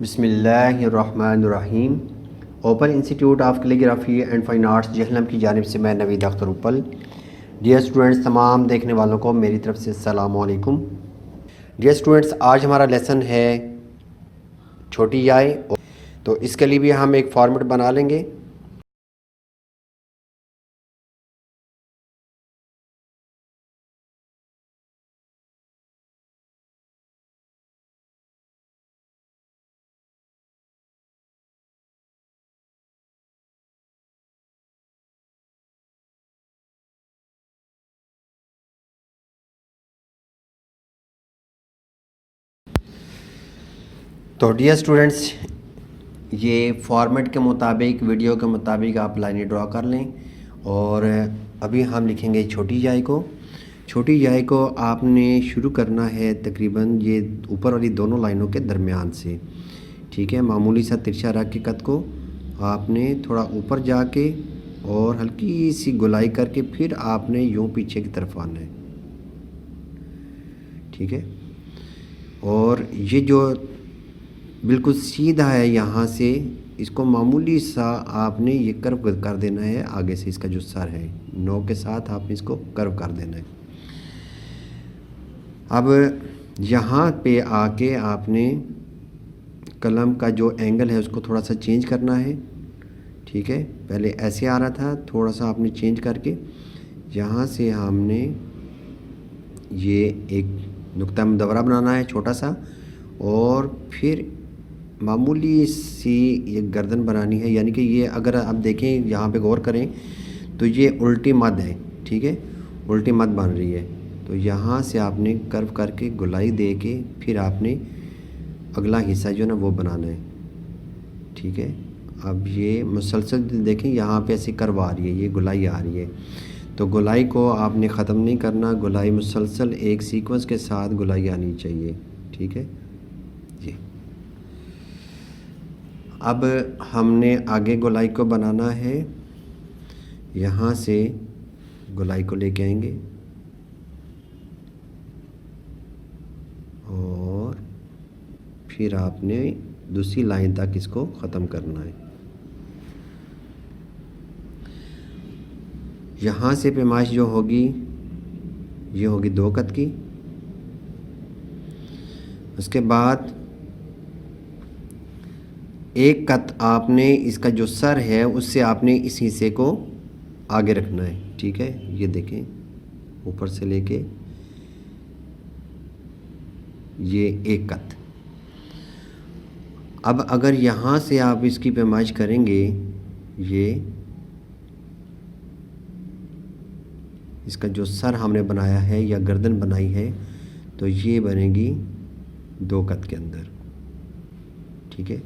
बिस्मिल्लाहिर्रहमानिर्रहीम। Open institute of calligraphy and fine arts Jhelum की जानिब से मैं नवीद अख्तर उपल। डियर स्टूडेंट्स, तमाम देखने वालों को मेरी तरफ से अस्सलाम वालेकुम। डियर स्टूडेंट्स, आज हमारा लेसन है छोटी आय। तो इसके लिए भी हम एक फॉर्मेट बना लेंगे। तो डियर स्टूडेंट्स, ये फॉर्मेट के मुताबिक, वीडियो के मुताबिक आप लाइनें ड्रा कर लें। और अभी हम लिखेंगे छोटी जाय को। छोटी जाय को आपने शुरू करना है तकरीबन ये ऊपर वाली दोनों लाइनों के दरमियान से। ठीक है, मामूली सा तिरछा रख के कद को आपने थोड़ा ऊपर जाके और हल्की सी गोलाई करके फिर आपने यूँ पीछे की तरफ आना है। ठीक है, और ये जो बिल्कुल सीधा है यहाँ से, इसको मामूली सा आपने ये कर्व कर देना है। आगे से इसका जो सर है नौ के साथ आपने इसको कर्व कर देना है। अब यहाँ पे आके आपने कलम का जो एंगल है उसको थोड़ा सा चेंज करना है। ठीक है, पहले ऐसे आ रहा था, थोड़ा सा आपने चेंज करके यहाँ से हमने ये एक नुक्ता मुदव्वरा बनाना है छोटा सा, और फिर मामूली सी ये गर्दन बनानी है। यानी कि ये अगर आप देखें यहाँ पे गौर करें तो ये उल्टी मद है। ठीक है, उल्टी मद बन रही है। तो यहाँ से आपने कर्व करके गोलाई दे के फिर आपने अगला हिस्सा जो है ना वो बनाना है। ठीक है, अब ये मुसलसल देखें, यहाँ पे ऐसी कर्व आ रही है, ये गोलाई आ रही है। तो गोलाई को आपने ख़त्म नहीं करना, गोलाई मुसलसल एक सीक्वेंस के साथ गोलाई आनी चाहिए। ठीक है जी। अब हमने आगे गोलाई को बनाना है। यहाँ से गोलाई को लेके आएंगे और फिर आपने दूसरी लाइन तक इसको ख़त्म करना है। यहाँ से पैमाइश जो होगी ये होगी 2 कत की। उसके बाद 1 कत आपने इसका जो सर है उससे आपने इस हिस्से को आगे रखना है। ठीक है, ये देखें ऊपर से लेके ये 1 कत। अब अगर यहाँ से आप इसकी पैमाइश करेंगे, ये इसका जो सर हमने बनाया है या गर्दन बनाई है तो ये बनेगी 2 कत के अंदर। ठीक है,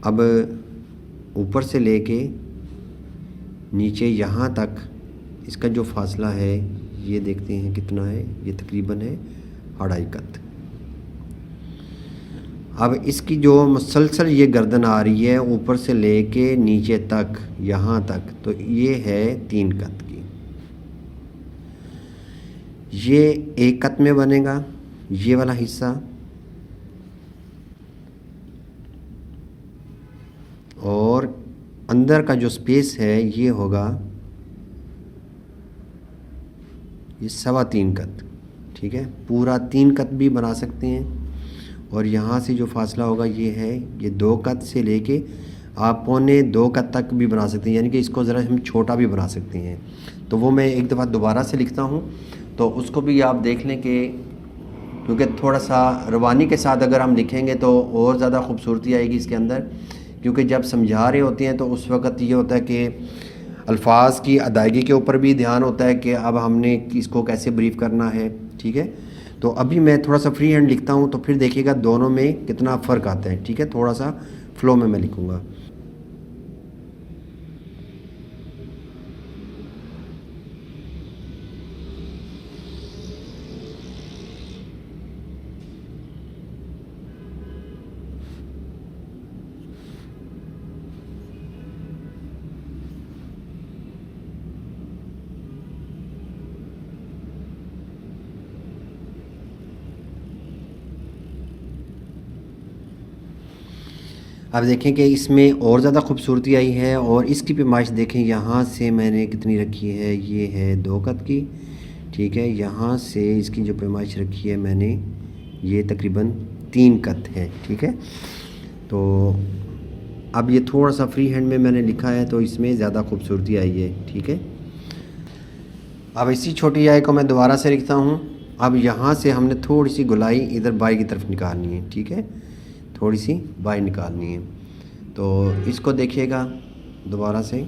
अब ऊपर से लेके नीचे यहाँ तक इसका जो फासला है ये देखते हैं कितना है। ये तकरीबन है 2.5 कत। अब इसकी जो मुसलसल ये गर्दन आ रही है ऊपर से लेके नीचे तक यहाँ तक, तो ये है 3 कत की। ये 1 कत में बनेगा ये वाला हिस्सा, और अंदर का जो स्पेस है ये होगा ये 3.25 कत। ठीक है, पूरा 3 कत भी बना सकते हैं। और यहाँ से जो फासला होगा ये है, ये 2 कत से लेके आप 1.25 कत तक भी बना सकते हैं। यानी कि इसको ज़रा हम छोटा भी बना सकते हैं। तो वो मैं एक दफ़ा दोबारा से लिखता हूँ तो उसको भी आप देख लें कि, क्योंकि थोड़ा सा रवानी के साथ अगर हम लिखेंगे तो और ज़्यादा खूबसूरती आएगी इसके अंदर। क्योंकि जब समझा रहे होते हैं तो उस वक़्त ये होता है कि अल्फाज की अदायगी के ऊपर भी ध्यान होता है कि अब हमने इसको कैसे ब्रीफ करना है। ठीक है, तो अभी मैं थोड़ा सा फ्री हैंड लिखता हूँ तो फिर देखिएगा दोनों में कितना फ़र्क आता है। ठीक है, थोड़ा सा फ़्लो में मैं लिखूँगा। अब देखें कि इसमें और ज़्यादा खूबसूरती आई है। और इसकी पैमाइश देखें, यहाँ से मैंने कितनी रखी है, ये है 2 कत की, ठीक है। यहाँ से इसकी जो पैमाइश रखी है मैंने, ये तकरीबन 3 कत है, ठीक है। तो अब ये थोड़ा सा फ्री हैंड में मैंने लिखा है तो इसमें ज़्यादा खूबसूरती आई है, ठीक है। अब इसी छोटी आई को मैं दोबारा से लिखता हूँ। अब यहाँ से हमने थोड़ी सी गोलाई इधर बाई की तरफ निकालनी है, ठीक है, थोड़ी सी बाई निकालनी है। तो इसको देखिएगा दोबारा से,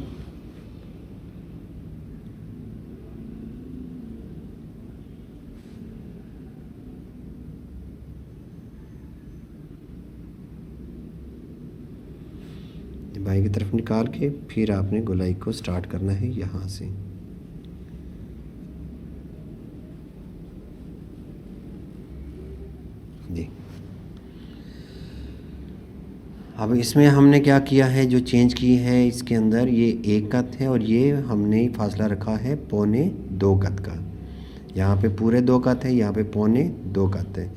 बाई की तरफ निकाल के फिर आपने गोलाई को स्टार्ट करना है यहाँ से। जी, अब इसमें हमने क्या किया है, जो चेंज की है इसके अंदर, ये 1 कत है और ये हमने फासला रखा है 1.25 कत का। यहाँ पे पूरे 2 कत है, यहाँ पे 1.25 कत है,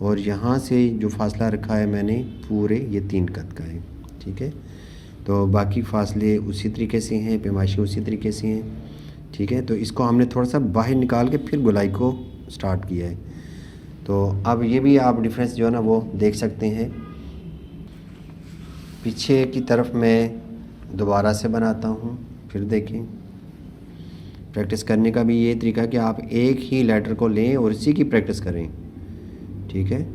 और यहाँ से जो फासला रखा है मैंने पूरे ये 3 कत का है, ठीक है। तो बाकी फासले उसी तरीके से हैं, पैमाइशें उसी तरीके से हैं, ठीक है। तो इसको हमने थोड़ा सा बाहर निकाल के फिर गोलाई को स्टार्ट किया है। तो अब ये भी आप डिफरेंस जो है ना वो देख सकते हैं। पीछे की तरफ मैं दोबारा से बनाता हूँ, फिर देखें। प्रैक्टिस करने का भी ये तरीका कि आप एक ही लेटर को लें और इसी की प्रैक्टिस करें, ठीक है।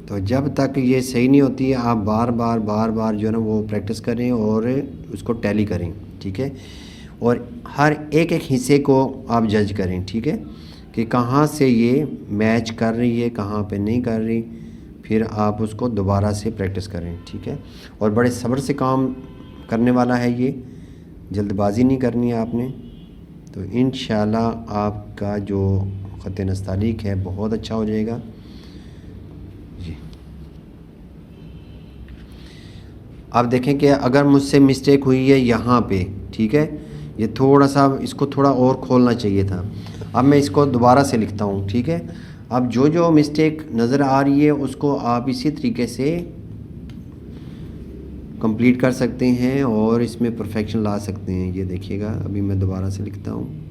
तो जब तक ये सही नहीं होती है आप बार बार जो है ना वो प्रैक्टिस करें और उसको टैली करें, ठीक है। और हर एक हिस्से को आप जज करें, ठीक है, कि कहाँ से ये मैच कर रही है, कहाँ पे नहीं कर रही। फिर आप उसको दोबारा से प्रैक्टिस करें, ठीक है। और बड़े सब्र से काम करने वाला है ये, जल्दबाजी नहीं करनी है आपने। तो इंशाल्लाह आपका जो ख़त नस्तालीक है बहुत अच्छा हो जाएगा जी। अब देखें कि अगर मुझसे मिस्टेक हुई है यहाँ पे, ठीक है, ये थोड़ा सा इसको थोड़ा और खोलना चाहिए था। अब मैं इसको दोबारा से लिखता हूँ, ठीक है। अब जो जो मिस्टेक नज़र आ रही है उसको आप इसी तरीके से कंप्लीट कर सकते हैं और इसमें परफेक्शन ला सकते हैं। ये देखिएगा, अभी मैं दोबारा से लिखता हूँ।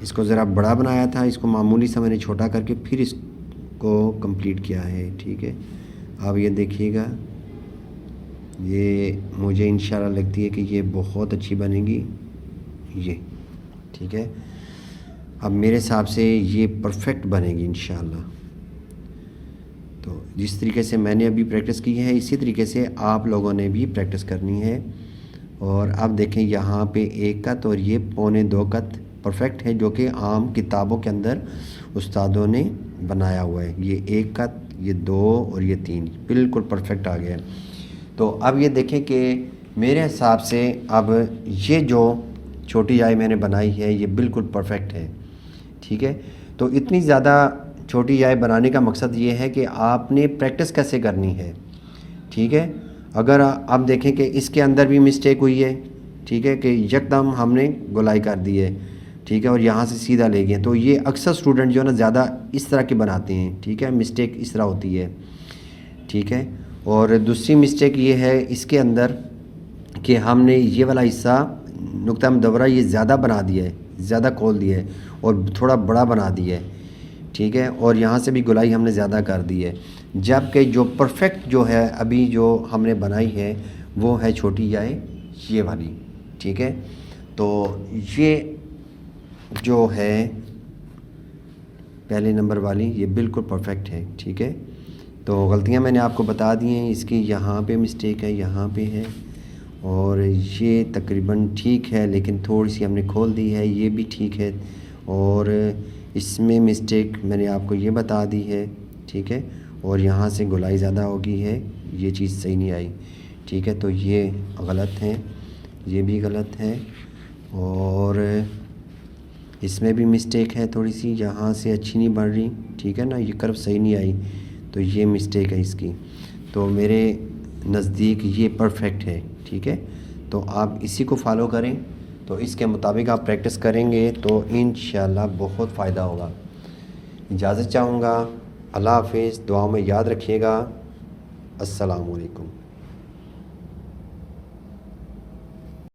इसको ज़रा बड़ा बनाया था, इसको मामूली सा मैंने छोटा करके फिर इसको कंप्लीट किया है, ठीक है। अब ये देखिएगा, ये मुझे इंशाल्लाह लगती है कि ये बहुत अच्छी बनेगी ये, ठीक है। अब मेरे हिसाब से ये परफेक्ट बनेगी इंशाल्लाह। तो जिस तरीके से मैंने अभी प्रैक्टिस की है इसी तरीके से आप लोगों ने भी प्रैक्टिस करनी है। और अब देखें यहाँ पे 1 कत और ये 1.25 कत परफेक्ट है, जो कि आम किताबों के अंदर उस्तादों ने बनाया हुआ है। ये 1 कत, ये 2 और ये 3 बिल्कुल परफेक्ट आ गया है। तो अब ये देखें कि मेरे हिसाब से अब ये जो छोटी आई मैंने बनाई है ये बिल्कुल परफेक्ट है, ठीक है। तो इतनी ज़्यादा छोटी आई बनाने का मकसद ये है कि आपने प्रैक्टिस कैसे करनी है, ठीक है। अगर आप देखें कि इसके अंदर भी मिस्टेक हुई है, ठीक है, कि यकदम हमने गोलाई कर दी है, ठीक है, और यहाँ से सीधा ले गए, तो ये अक्सर स्टूडेंट जो है ना ज़्यादा इस तरह के बनाते हैं, ठीक है, मिस्टेक इस तरह होती है, ठीक है। और दूसरी मिस्टेक ये है इसके अंदर कि हमने ये वाला हिस्सा नुक्ता मुदव्वरा ये ज़्यादा बना दिया है, ज़्यादा खोल दिया है और थोड़ा बड़ा बना दिया है, ठीक है। और यहाँ से भी गोलाई हमने ज़्यादा कर दी है, जबकि जो परफेक्ट जो है अभी जो हमने बनाई है वो है छोटी आई ये वाली, ठीक है। तो ये जो है पहले नंबर वाली ये बिल्कुल परफेक्ट है, ठीक है। तो गलतियाँ मैंने आपको बता दी हैं, इसकी यहाँ पे मिस्टेक है, यहाँ पे है, और ये तकरीबन ठीक है, लेकिन थोड़ी सी हमने खोल दी है, ये भी ठीक है। और इसमें मिस्टेक मैंने आपको ये बता दी है, ठीक है। और यहाँ से गोलाई ज़्यादा हो गई है, ये चीज़ सही नहीं आई। ठीक है, तो ये गलत है, ये भी गलत है, और इसमें भी मिस्टेक है थोड़ी सी, यहाँ से अच्छी नहीं बढ़ रही। ठीक है ना, ये कर्व सही नहीं आई, तो ये मिस्टेक है इसकी। तो मेरे नज़दीक ये परफेक्ट है। ठीक है, तो आप इसी को फॉलो करें, तो इसके मुताबिक आप प्रैक्टिस करेंगे तो इंशाल्लाह बहुत फ़ायदा होगा। इजाज़त चाहूँगा, अल्लाह हाफ़िज़, दुआ में याद रखिएगा। अस्सलामु अलैकुम।